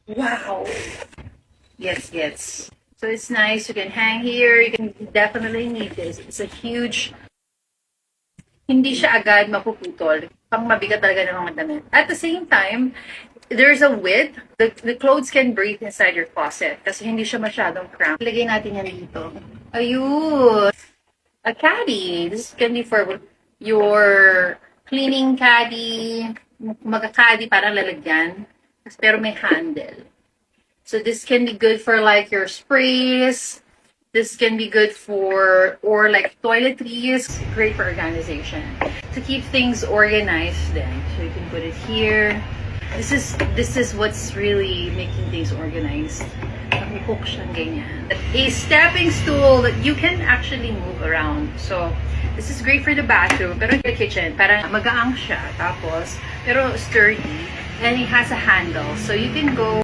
Wow! Yes, yes. So it's nice. You can hang here. You can definitely need this. It's a huge, hindi siya agad mapuputol. Pang mabigat talaga ng mga damit. At the same time, there's a width. The clothes can breathe inside your closet kasi hindi siya masyadong cramped. Ilagay natin yan dito. Ayun! A caddy. This can be for your cleaning caddy. Magka-caddy parang lalagyan. Pero may handle. So this can be good for like your sprays. This can be good for, or like toiletries. Great for organization. To keep things organized then. So you can put it here. This is what's really making things organized. Nakahook siyang ganyan. A stepping stool that you can actually move around. So this is great for the bathroom. Pero the kitchen, parang magaang siya. Tapos, pero sturdy. And it has a handle. So you can go